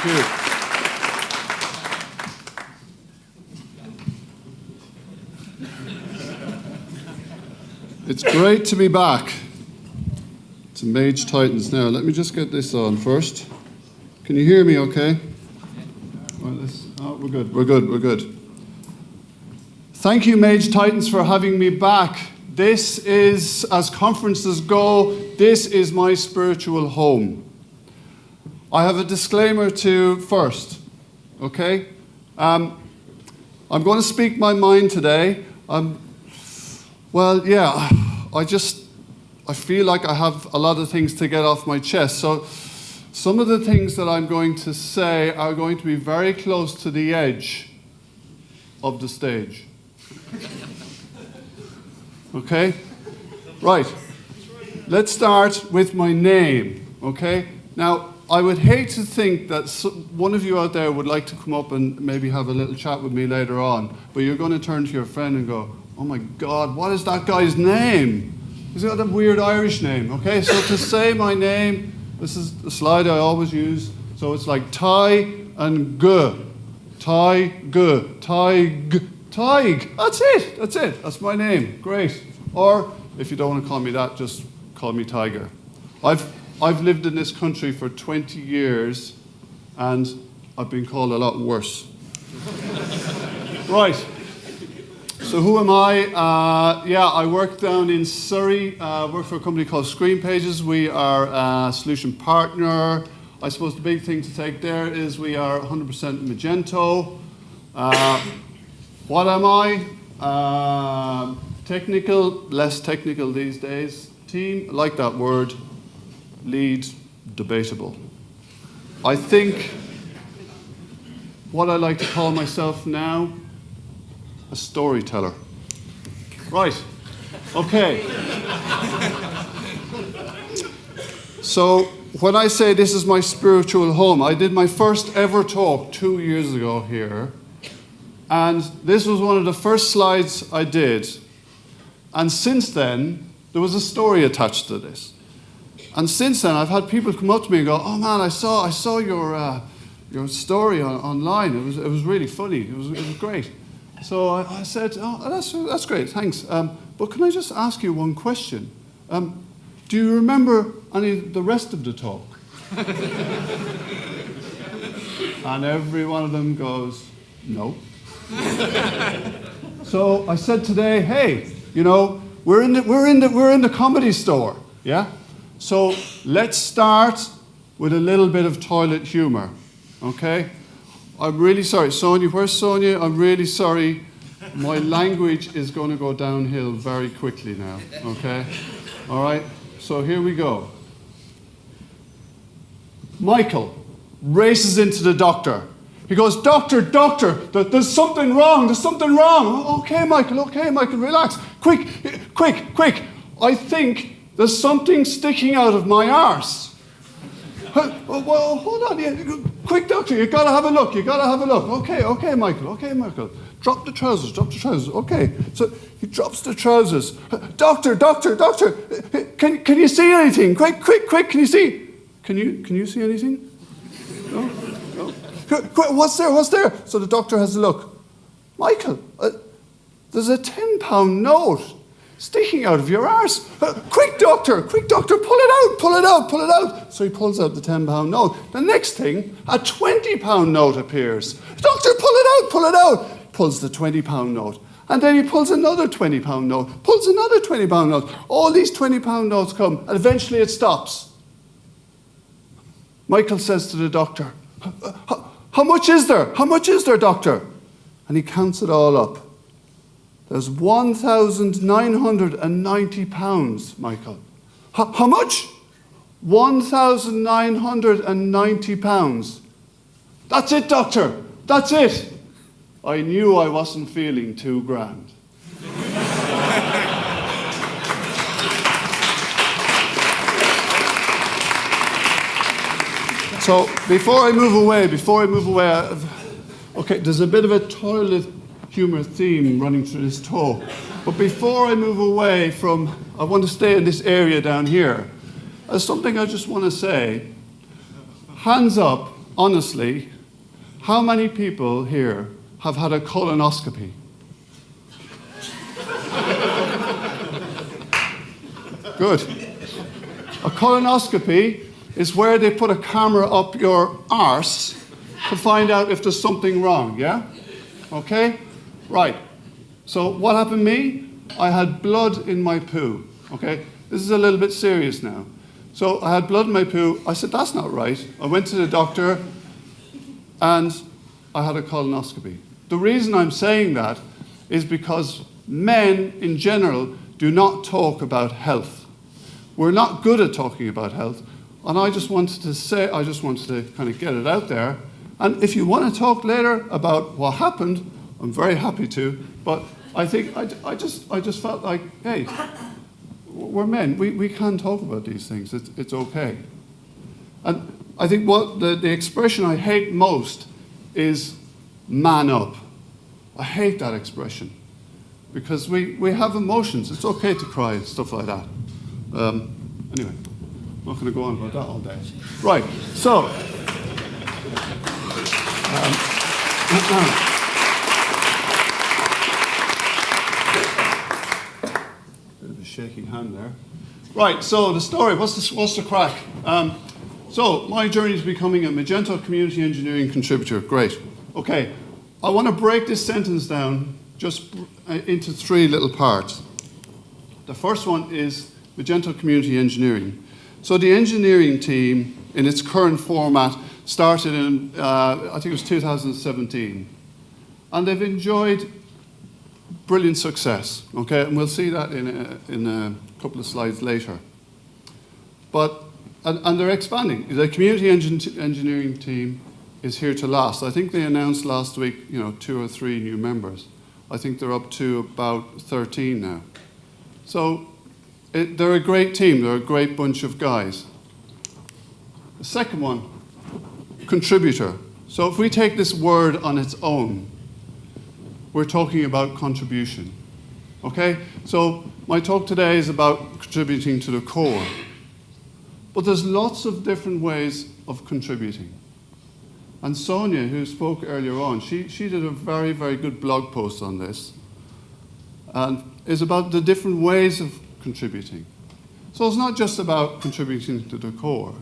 Thank you. It's great to be back to Mage Titans. Now, let me just get this on first. Can you hear me okay? We're good. Thank you, Mage Titans, for having me back. This is, as conferences go, this is my spiritual home. I have a disclaimer to first, okay? I'm going to speak my mind today. Well, yeah, I feel like I have a lot of things to get off my chest. So some of the things that I'm going to say are going to be very close to the edge of the stage. Okay? Right. Let's start with my name, okay? Now, I would hate to think that one of you out there would like to come up and maybe have a little chat with me later on, but you're going to turn to your friend and go, oh my God, what is that guy's name? He's got a weird Irish name, okay? So to say my name, this is the slide I always use. So it's like Tadhg and G. Tadhg, Tadhg, Tadhg. That's it. That's my name. Great. Or if you don't want to call me that, just call me Tiger. I've lived in this country for 20 years and I've been called a lot worse. Right. So who am I? I work down in Surrey. Work for a company called Screen Pages. We are a solution partner. I suppose the big thing to take there is we are 100% Magento. What am I? Technical, less technical these days. Team, I like that word. Lead, debatable. I think what I like to call myself now, a storyteller. Right, okay. So when I say this is my spiritual home, I did my first ever talk 2 years ago here, and this was one of the first slides I did. And since then, there was a story attached to this. And since then, I've had people come up to me and go, oh man, I saw your story online. It was really funny. It was great. So I said, oh, that's great, thanks. But can I just ask you one question? Do you remember any of the rest of the talk? And every one of them goes, no. So I said today, hey, you know, we're in the comedy store, yeah? So let's start with a little bit of toilet humor, okay? I'm really sorry. Sonia, where's Sonia? I'm really sorry. My language is going to go downhill very quickly now, okay? All right, so here we go. Michael races into the doctor. He goes, doctor, there's something wrong. Okay, Michael, relax. Quick. I think there's something sticking out of my arse. Well, hold on. Yeah. Quick, doctor, you gotta have a look. Okay, Michael. Drop the trousers. Okay. So he drops the trousers. Doctor, can you see anything? Quick, can you see? Can you see anything? No? Quick, what's there? So the doctor has a look. Michael, there's a £10 note sticking out of your arse. Quick, doctor, pull it out. So he pulls out the £10 note. The next thing, a £20 note appears. Doctor, pull it out. Pulls the £20 note. And then he pulls another £20 note, pulls another £20 note. All these £20 notes come, and eventually it stops. Michael says to the doctor, how much is there, doctor? And he counts it all up. There's £1,990, Michael. How much? £1,990. That's it, doctor. That's it. I knew I wasn't feeling too grand. So before I move away, okay, there's a bit of a toilet humor theme running through this talk. But before I move away from, I want to stay in this area down here. There's something I just want to say. Hands up honestly, how many people here have had a colonoscopy? Good. A colonoscopy is where they put a camera up your arse to find out if there's something wrong, yeah? Okay? Right. So what happened to me? I had blood in my poo, okay? This is a little bit serious now. So I had blood in my poo. I said, that's not right. I went to the doctor and I had a colonoscopy. The reason I'm saying that is because men in general do not talk about health. We're not good at talking about health. And I just wanted to kind of get it out there. And if you want to talk later about what happened, I'm very happy to. But I think I just felt like, hey, we're men. We can talk about these things. It's okay. And I think what the expression I hate most is man up. I hate that expression because we have emotions. It's okay to cry and stuff like that. Anyway, I'm not going to go on about that all day. Right, so. Bit of a shaking hand there. Right, so the story, what's the crack? So my journey to becoming a Magento Community Engineering contributor. Great. Okay, I want to break this sentence down just into 3 little parts. The first one is Magento Community Engineering. So the engineering team, in its current format, started in, I think it was 2017. And they've enjoyed brilliant success, okay? And we'll see that in a couple of slides later. But, and they're expanding. The community engineering team is here to last. I think they announced last week, 2 or 3 new members. I think they're up to about 13 now. So they're a great team. They're a great bunch of guys. The second one, contributor. So if we take this word on its own, we're talking about contribution. Okay? So my talk today is about contributing to the core. But there's lots of different ways of contributing. And Sonia, who spoke earlier on, she did a very, very good blog post on this. And it's about the different ways of contributing. So it's not just about contributing to the core.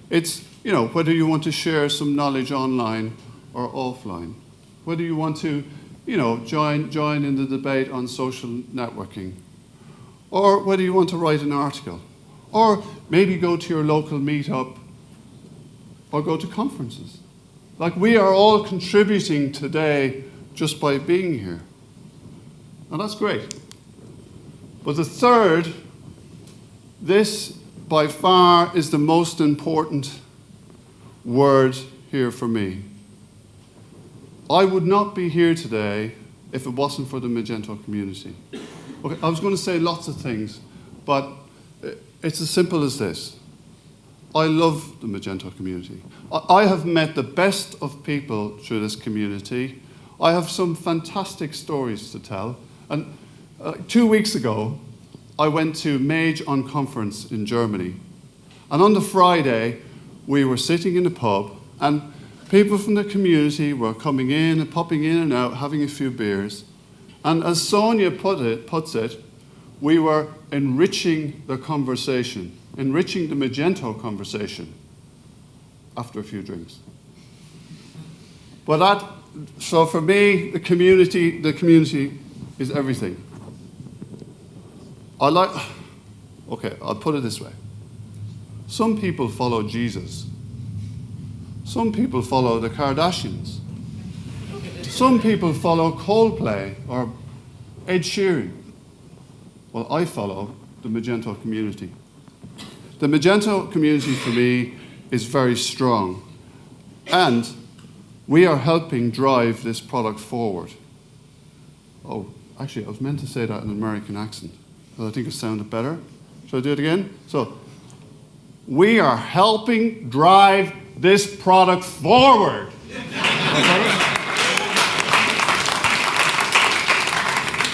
It's, whether you want to share some knowledge online or offline. Whether you want to, join in the debate on social networking. Or whether you want to write an article. Or maybe go to your local meetup or go to conferences. Like we are all contributing today just by being here. And that's great. But the third, this by far is the most important word here for me. I would not be here today if it wasn't for the Magento community. Okay, I was going to say lots of things, but it's as simple as this. I love the Magento community. I have met the best of people through this community. I have some fantastic stories to tell. And 2 weeks ago, I went to Mage on conference in Germany. And on the Friday, we were sitting in a pub, and people from the community were coming in and popping in and out, having a few beers. And as Sonia puts it, we were enriching the conversation, enriching the Magento conversation after a few drinks. But so for me, the community is everything. Okay, I'll put it this way. Some people follow Jesus. Some people follow the Kardashians. Some people follow Coldplay or Ed Sheeran. Well, I follow the Magento community. The Magento community for me is very strong. And we are helping drive this product forward. Oh, actually, I was meant to say that in an American accent. I think it sounded better. Should I do it again? So, we are helping drive this product forward. Okay?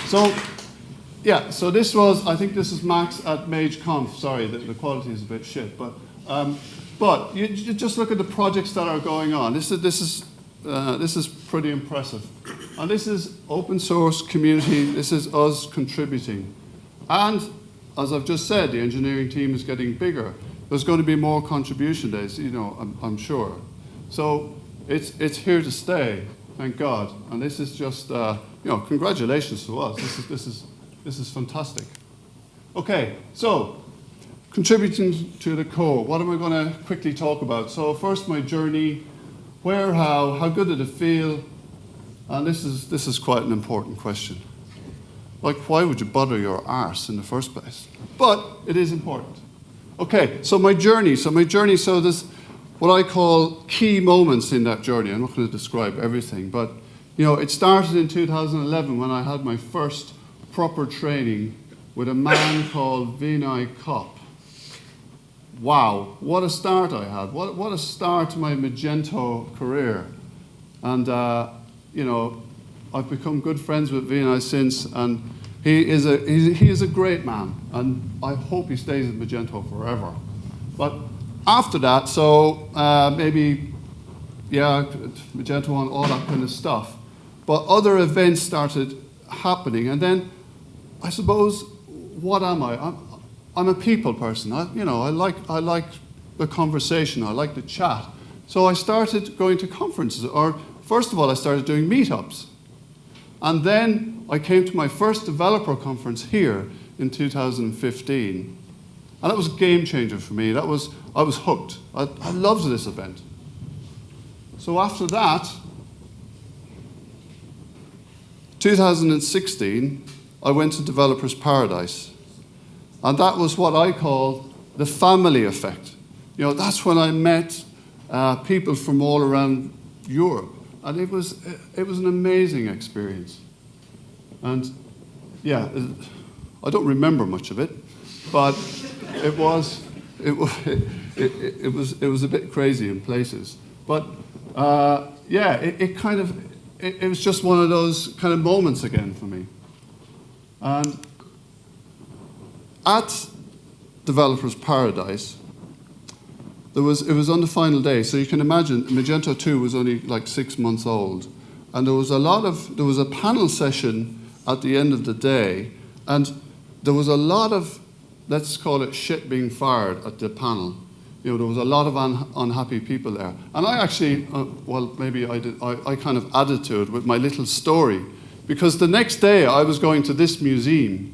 So, yeah, so this was, I think this is Max at MageConf. Sorry, the quality is a bit shit, but But you just look at the projects that are going on. This is pretty impressive. And this is open source community. This is us contributing. And as I've just said, the engineering team is getting bigger. There's going to be more contribution days, I'm sure. So it's here to stay, thank God. And this is just, congratulations to us. This is fantastic. Okay, so contributing to the core. What am I going to quickly talk about? So first, my journey. Where, how good did it feel? And this is quite an important question. Like, why would you bother your arse in the first place? But it is important. Okay, so my journey. So there's what I call key moments in that journey. I'm not going to describe everything, but it started in 2011 when I had my first proper training with a man called Bowe-My. Wow, what a start I had. What a start to my Magento career. And, I've become good friends with Bowe-My since, and he is a great man, and I hope he stays at Magento forever. But after that, so Magento and all that kind of stuff. But other events started happening, and then I suppose, what am I? I'm a people person. I like the conversation. I like the chat. So I started going to conferences, or first of all, I started doing meetups. And then I came to my first developer conference here in 2015. And that was a game changer for me. I was hooked. I loved this event. So after that, 2016, I went to Developers Paradise. And that was what I call the family effect. That's when I met people from all around Europe. And it was an amazing experience. And yeah, I don't remember much of it, but it was a bit crazy in places. But it was just one of those kind of moments again for me. And at Developers Paradise, it was on the final day, so you can imagine Magento 2 was only like 6 months old, and there was a panel session at the end of the day, and there was a lot of, let's call it shit being fired at the panel. There was a lot of unhappy people there, and I actually, I kind of added to it with my little story, because the next day I was going to this museum.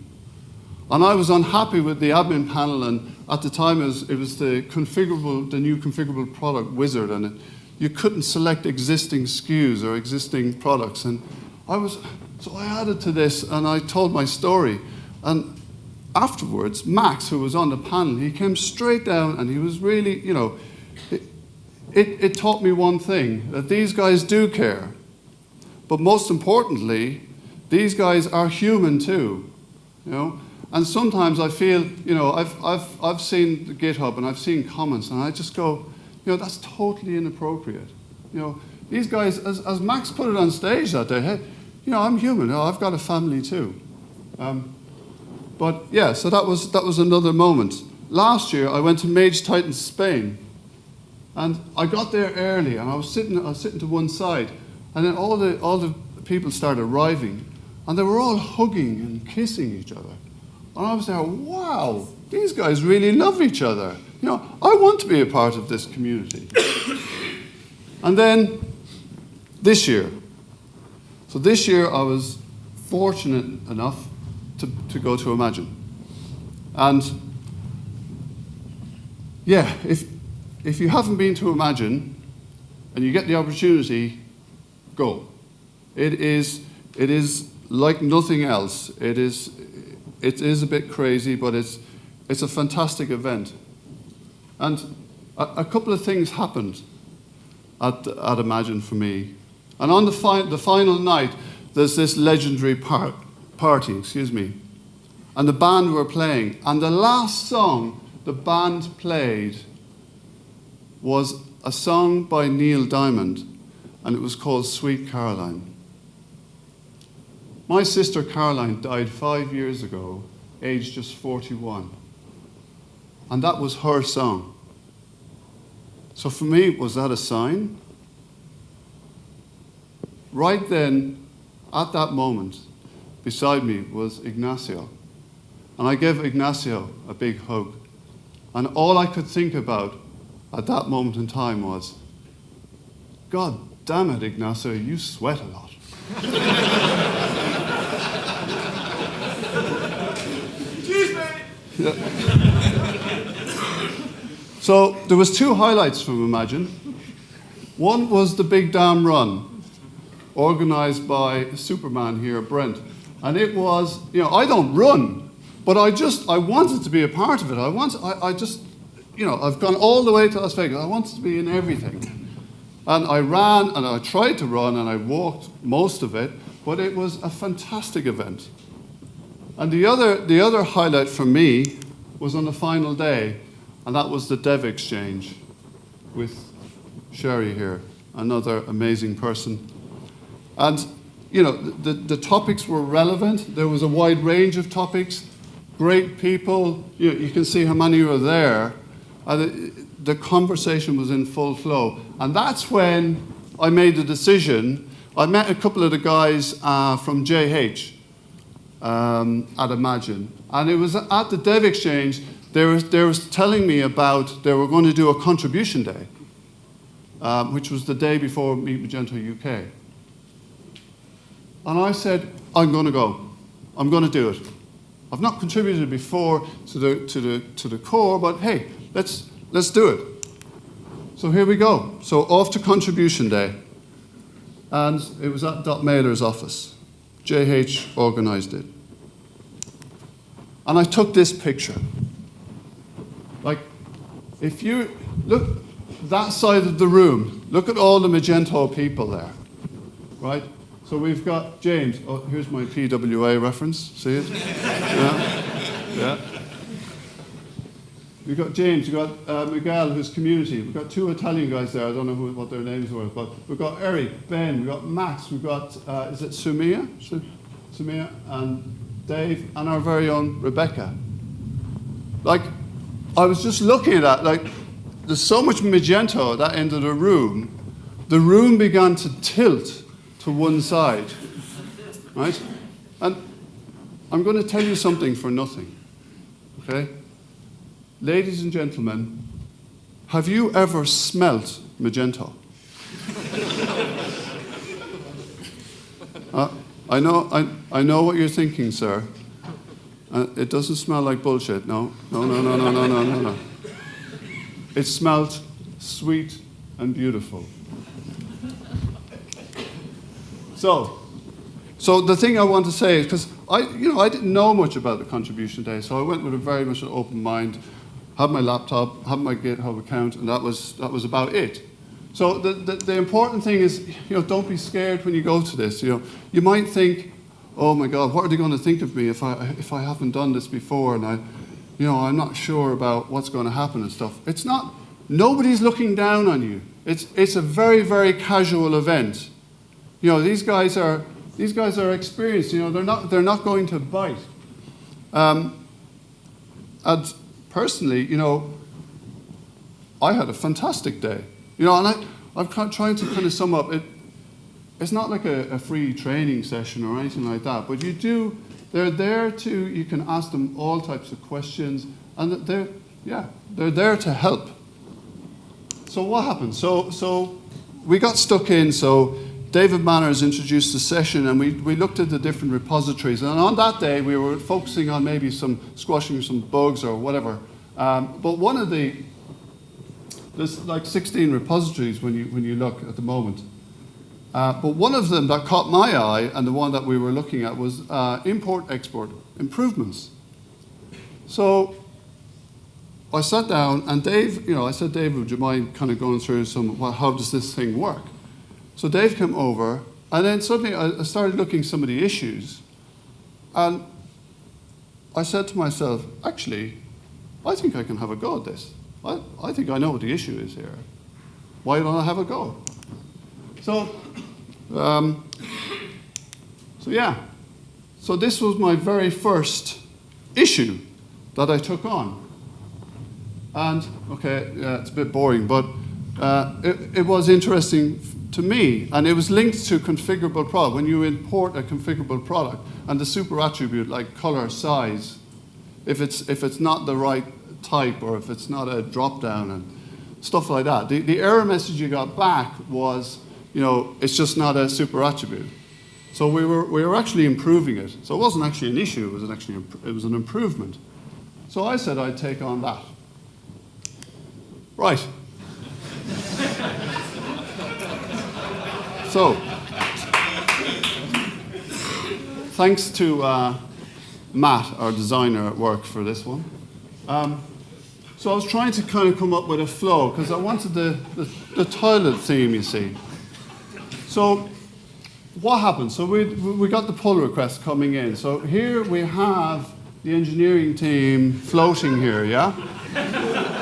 And I was unhappy with the admin panel, and at the time it was the new configurable product wizard, and you couldn't select existing SKUs or existing products. And so I added to this, and I told my story. And afterwards, Max, who was on the panel, he came straight down, and he was really, it taught me one thing, that these guys do care. But most importantly, these guys are human too, And sometimes I feel, I've seen the GitHub and I've seen comments, and I just go, that's totally inappropriate. These guys, as Max put it on stage that day, hey, I'm human. I've got a family too. But yeah, so that was another moment. Last year I went to Mage Titan Spain, and I got there early, and I was sitting to one side, and then all the people started arriving, and they were all hugging and kissing each other. And I was there, wow, these guys really love each other. I want to be a part of this community. And then this year. So this year I was fortunate enough to go to Imagine. And yeah, if you haven't been to Imagine and you get the opportunity, go. It is like nothing else. It is a bit crazy, but it's a fantastic event. And a couple of things happened at Imagine for me. And on the final night, there's this legendary party, and the band were playing. And the last song the band played was a song by Neil Diamond, and it was called Sweet Caroline. My sister Caroline died 5 years ago, aged just 41. And that was her song. So for me, was that a sign? Right then, at that moment, beside me was Ignacio. And I gave Ignacio a big hug. And all I could think about at that moment in time was, God damn it, Ignacio, you sweat a lot. Excuse me. Yeah. So there was 2 highlights from Imagine. One was the Big Damn Run, organized by Superman here, Brent. And it was, I don't run, but I wanted to be a part of it. I just, I've gone all the way to Las Vegas. I wanted to be in everything. And I ran, and I tried to run, and I walked most of it, but it was a fantastic event. And the other highlight for me was on the final day, and that was the Dev Exchange with Sherry here, another amazing person. And, the topics were relevant. There was a wide range of topics, great people. You can see how many were there. And the conversation was in full flow. And that's when I made the decision. I met a couple of the guys from JH at Imagine. And it was at the Dev Exchange, they was telling me about they were going to do a contribution day, which was the day before Meet Magento UK. And I said, I'm going to go. I'm going to do it. I've not contributed before to the core, but hey, let's do it. So here we go. So off to contribution day. And it was at Dot Mailer's office. JH organized it. And I took this picture. Like, if you look that side of the room, look at all the Magento people there, right? So we've got James. Oh, here's my PWA reference. See it? Yeah. We've got James. We've got Miguel, who's community. We've got 2 Italian guys there. I don't know what their names were, but we've got Eric, Ben. We've got Max. We've got is it Sumia? Sumia and Dave, and our very own Rebecca. Like, I was just looking at that. Like, there's so much Magento at that end of the room. The room began to tilt to one side, right? And I'm going to tell you something for nothing, okay? Ladies and gentlemen, have you ever smelt Magento? I know what you're thinking, sir. It doesn't smell like bullshit. No. It smelled sweet and beautiful. So the thing I want to say is, because I didn't know much about the contribution day, so I went with a very much an open mind, had my laptop, had my GitHub account, and that was about it. So the important thing is, don't be scared when you go to this. You might think, oh my God, what are they going to think of me if I haven't done this before, and I'm not sure about what's going to happen and stuff. It's not. Nobody's looking down on you. It's a very, very casual event. These guys are experienced. They're not going to bite. And personally, I had a fantastic day. And I'm trying to kind of sum up. It's not like a free training session or anything like that, but they're there you can ask them all types of questions, and they're there to help. So what happened? So we got stuck in, so David Manners introduced the session, and we looked at the different repositories, and on that day we were focusing on maybe squashing some bugs or whatever, but one of there's like 16 repositories when you look at the moment. But one of them that caught my eye, and the one that we were looking at, was import-export improvements. So I sat down, and Dave, I said, Dave, would you mind kind of going through how does this thing work? So Dave came over, and then suddenly I started looking at some of the issues, and I said to myself, actually, I think I can have a go at this. I think I know what the issue is here. Why don't I have a go? So this was my very first issue that I took on. And, okay, yeah, it's a bit boring, but it was interesting to me, and it was linked to configurable product. When you import a configurable product, and the super attribute like color, size, if it's not the right type, or if it's not a drop down and stuff like that, the error message you got back was, it's just not a super attribute. So we were actually improving it. So it wasn't actually an issue. It was an improvement. So I said I'd take on that. Right. So, thanks to Matt, our designer at work, for this one. So I was trying to kind of come up with a flow, because I wanted the toilet theme, you see. So what happened? So we got the pull request coming in. So here we have the engineering team floating here, yeah?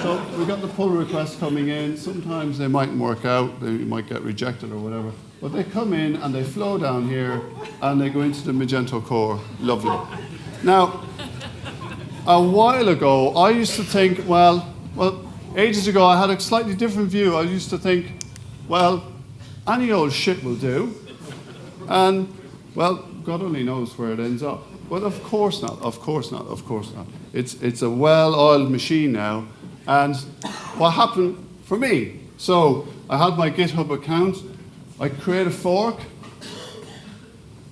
So we got the pull request coming in. Sometimes they mightn't work out, they might get rejected or whatever. But they come in and they flow down here and they go into the Magento core. Lovely. Now, a while ago, I used to think, well, ages ago I had a slightly different view. I used to think, well, any old shit will do. And, well, God only knows where it ends up. But of course not, of course not, of course not. It's a well-oiled machine now. And what happened for me? So I had my GitHub account. I create a fork.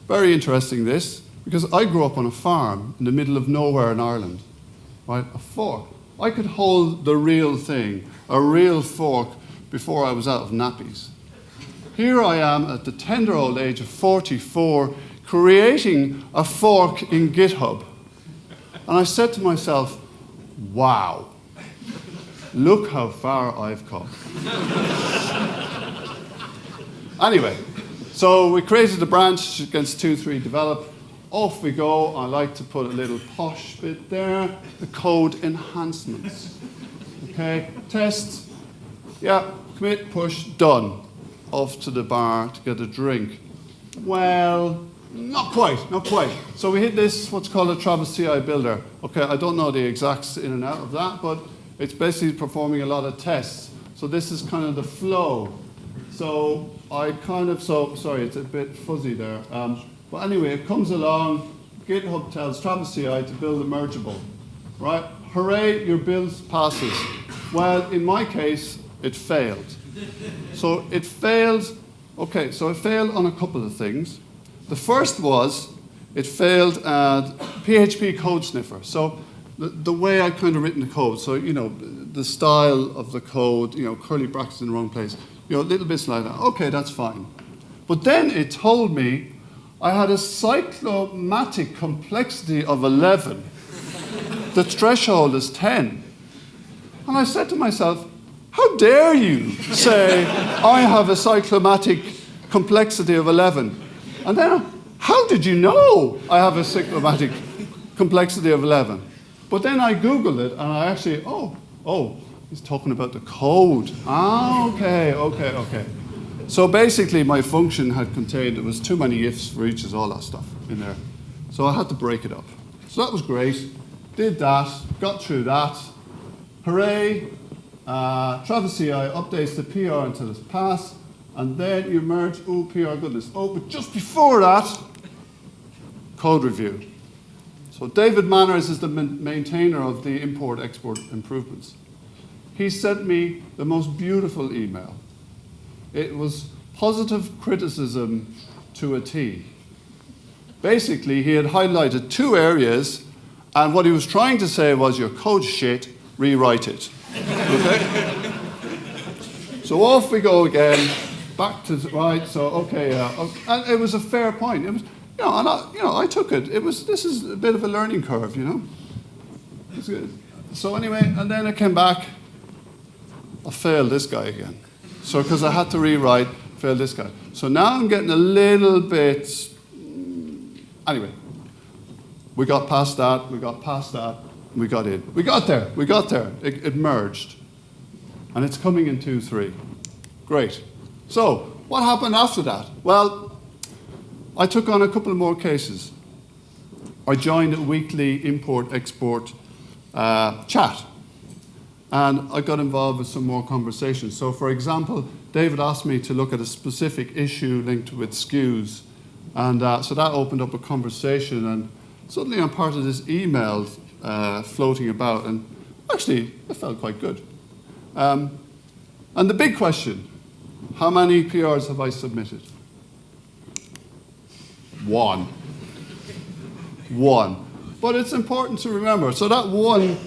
Very interesting, this, because I grew up on a farm in the middle of nowhere in Ireland. Right? A fork. I could hold the real thing, a real fork, before I was out of nappies. Here I am at the tender old age of 44, creating a fork in GitHub. And I said to myself, wow, look how far I've come. Anyway, so we created a branch against 2.3 develop. Off we go. I like to put a little posh bit there, the code enhancements. Okay, test, yeah, commit, push, done. Off to the bar to get a drink. Well, not quite, not quite. So we hit this, what's called a Travis CI builder. Okay, I don't know the exacts in and out of that, but it's basically performing a lot of tests. So this is kind of the flow. So sorry, it's a bit fuzzy there. But anyway, it comes along, GitHub tells Travis CI to build a mergeable, right? Hooray, your build passes. Well, in my case, it failed. So it failed on a couple of things. The first was, it failed at PHP code sniffer. So the way I kind of written the code, so, the style of the code, curly brackets in the wrong place, little bits like that. Okay, that's fine. But then it told me I had a cyclomatic complexity of 11. The threshold is 10. And I said to myself, how dare you say I have a cyclomatic complexity of 11? And then, how did you know I have a cyclomatic complexity of 11? But then I Googled it, and I actually, he's talking about the code. Ah, okay. So basically, my function had contained, there was too many ifs for each, all that stuff in there. So I had to break it up. So that was great. Did that, got through that. Hooray. Travis CI updates the PR until it's passed, and then you merge, PR goodness. But just before that, code review. So David Manners is the maintainer of the import-export improvements. He sent me the most beautiful email. It was positive criticism to a T. Basically, he had highlighted 2 areas, and what he was trying to say was, your code's shit, rewrite it. Okay? So off we go again, back to right. So and it was a fair point. It was, I took it. This is a bit of a learning curve, It's good. So anyway, and then I came back. I failed this guy again. So because I had to rewrite, failed this guy. So now I'm getting a little bit. Anyway, we got past that. We got in. We got there. It merged. And it's coming in 2.3. Great. So, what happened after that? Well, I took on a couple of more cases. I joined a weekly import-export chat. And I got involved with some more conversations. So for example, David asked me to look at a specific issue linked with SKUs. And so that opened up a conversation, and suddenly I'm part of this email floating about, and actually it felt quite good. And the big question, how many PRs have I submitted? One. But it's important to remember, so that one,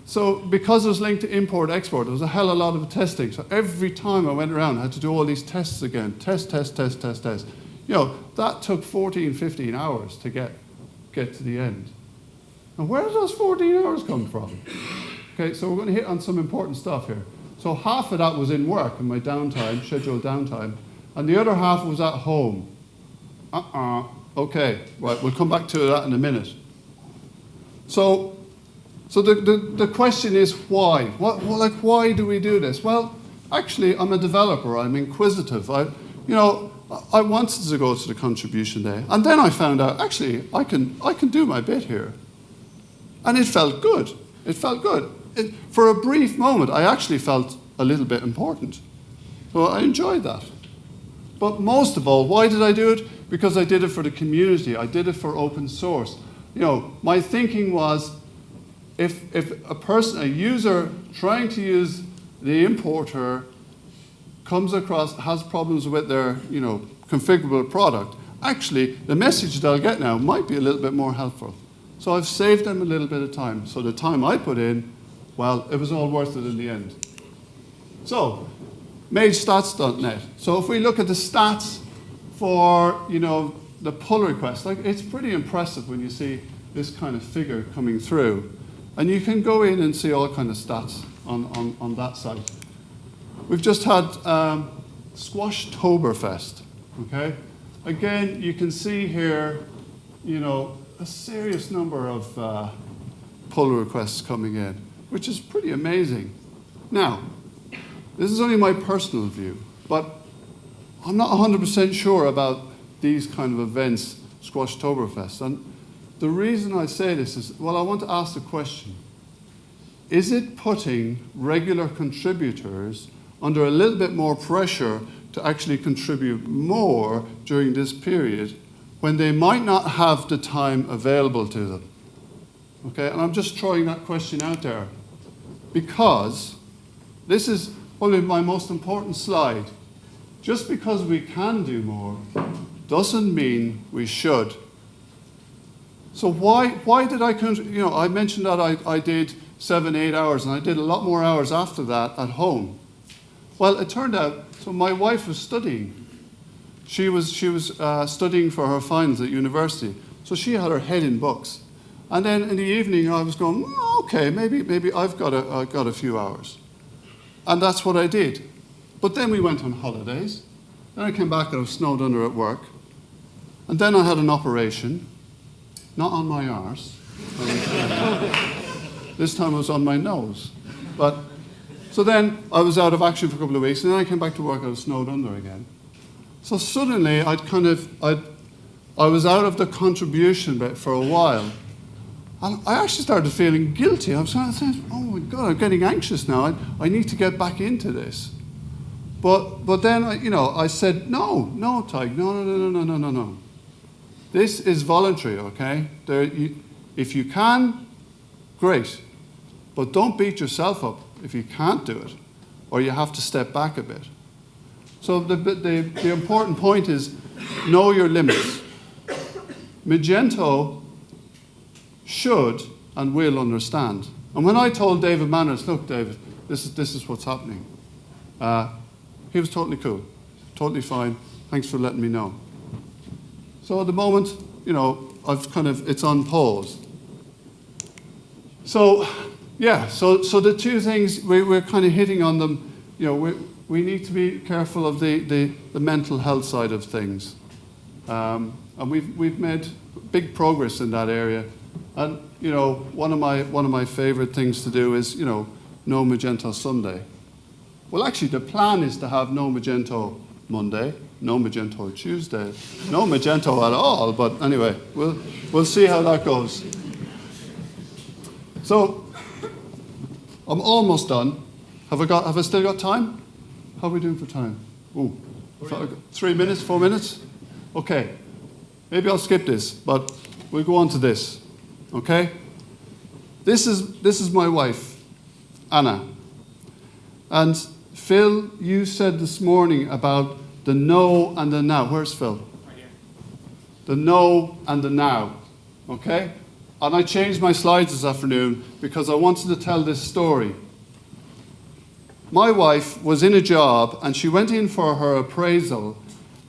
so because it was linked to import-export, there was a hell of a lot of testing. So every time I went around, I had to do all these tests again. Test. You know, that took 14, 15 hours to get to the end. And where did those 14 hours come from? Okay, so we're going to hit on some important stuff here. So half of that was in work, in my downtime, scheduled downtime, and the other half was at home. Okay, right, we'll come back to that in a minute. So the question is why? Why do we do this? Well, actually, I'm a developer. I'm inquisitive. I wanted to go to the contribution day, and then I found out actually I can do my bit here, and it felt good. It felt good. For a brief moment, I actually felt a little bit important. So I enjoyed that. But most of all, why did I do it? Because I did it for the community. I did it for open source. You know, my thinking was, if a user trying to use the importer comes across, has problems with their, configurable product, actually, the message they'll get now might be a little bit more helpful. So I've saved them a little bit of time. So the time I put in, well, it was all worth it in the end. So, MageStats.net. So if we look at the stats for, the pull request, it's pretty impressive when you see this kind of figure coming through. And you can go in and see all kind of stats on that site. We've just had Squashtoberfest, okay? Again, you can see here, a serious number of pull requests coming in, which is pretty amazing. Now, this is only my personal view, but I'm not 100% sure about these kind of events, Squashtoberfest. And the reason I say this is, well, I want to ask the question, is it putting regular contributors under a little bit more pressure to actually contribute more during this period when they might not have the time available to them? Okay, and I'm just throwing that question out there because this is probably my most important slide. Just because we can do more doesn't mean we should. So why did I mentioned that I did 7-8 hours, and I did a lot more hours after that at home. Well, it turned out, so my wife was studying. She was studying for her finals at university, so she had her head in books. And then in the evening, I was going, okay, maybe I've got a few hours. And that's what I did. But then we went on holidays. Then I came back and I was snowed under at work. And then I had an operation, not on my arse. This time it was on my nose. So then I was out of action for a couple of weeks, and then I came back to work, I was snowed under again. So suddenly I was out of the contribution bit for a while. And I actually started feeling guilty. I was saying, oh my God, I'm getting anxious now. I need to get back into this. But then, I said, no, Tadhg, no. This is voluntary, okay? If you can, great. But don't beat yourself up if you can't do it, or you have to step back a bit. So the important point is know your limits. Magento should and will understand. And when I told David Manners, look, David, this is what's happening, he was totally cool, totally fine. Thanks for letting me know. So at the moment, it's on pause. So, yeah, so the two things, we're kind of hitting on them. We need to be careful of the mental health side of things. And we've made big progress in that area. And, one of my favorite things to do is, no Magento Sunday. Well, actually, the plan is to have no Magento Monday, no Magento Tuesday, no Magento at all. But anyway, we'll see how that goes. So I'm almost done. Have I still got time? How are we doing for time? Ooh, 3 minutes, 4 minutes? Okay. Maybe I'll skip this, but we'll go on to this. Okay? This is my wife, Anna. And Phil, you said this morning about the no and the now. Where's Phil? Right here. The no and the now. Okay? And I changed my slides this afternoon because I wanted to tell this story. My wife was in a job and she went in for her appraisal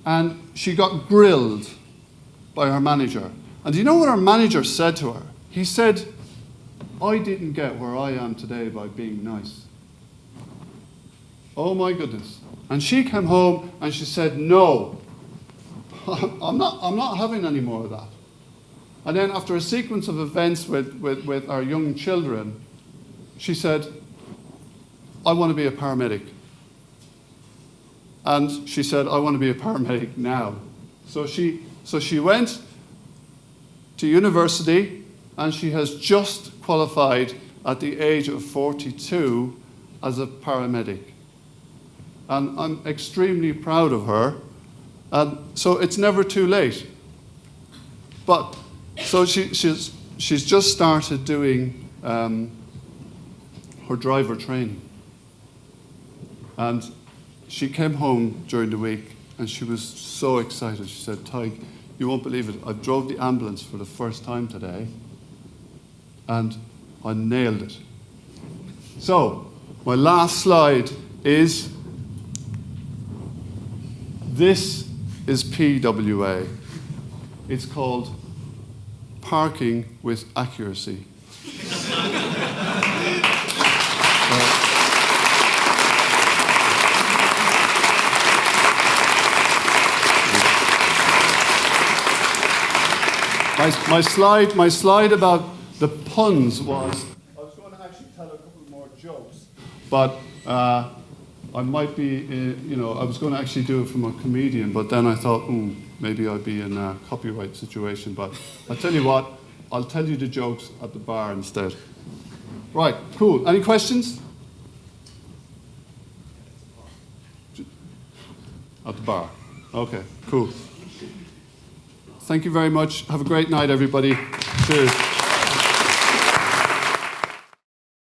and she got grilled by her manager. And do you know what her manager said to her? He said, I didn't get where I am today by being nice. Oh my goodness. And she came home and she said, no, I'm not having any more of that. And then after a sequence of events with our young children, she said, I want to be a paramedic. And she said, I want to be a paramedic now. So she went to university and she has just qualified at the age of 42 as a paramedic. And I'm extremely proud of her. And so it's never too late. But so she's just started doing her driver training. And she came home during the week and she was so excited. She said, Tadhg, you won't believe it. I drove the ambulance for the first time today and I nailed it. So, my last slide is, this is PWA. It's called Parking with Accuracy. My slide about the puns was, I was going to actually tell a couple more jokes, but I might be, I was going to actually do it from a comedian, but then I thought, maybe I'd be in a copyright situation. But I'll tell you what, I'll tell you the jokes at the bar instead. Right, cool. Any questions? At the bar. Okay, cool. Thank you very much. Have a great night, everybody. Cheers.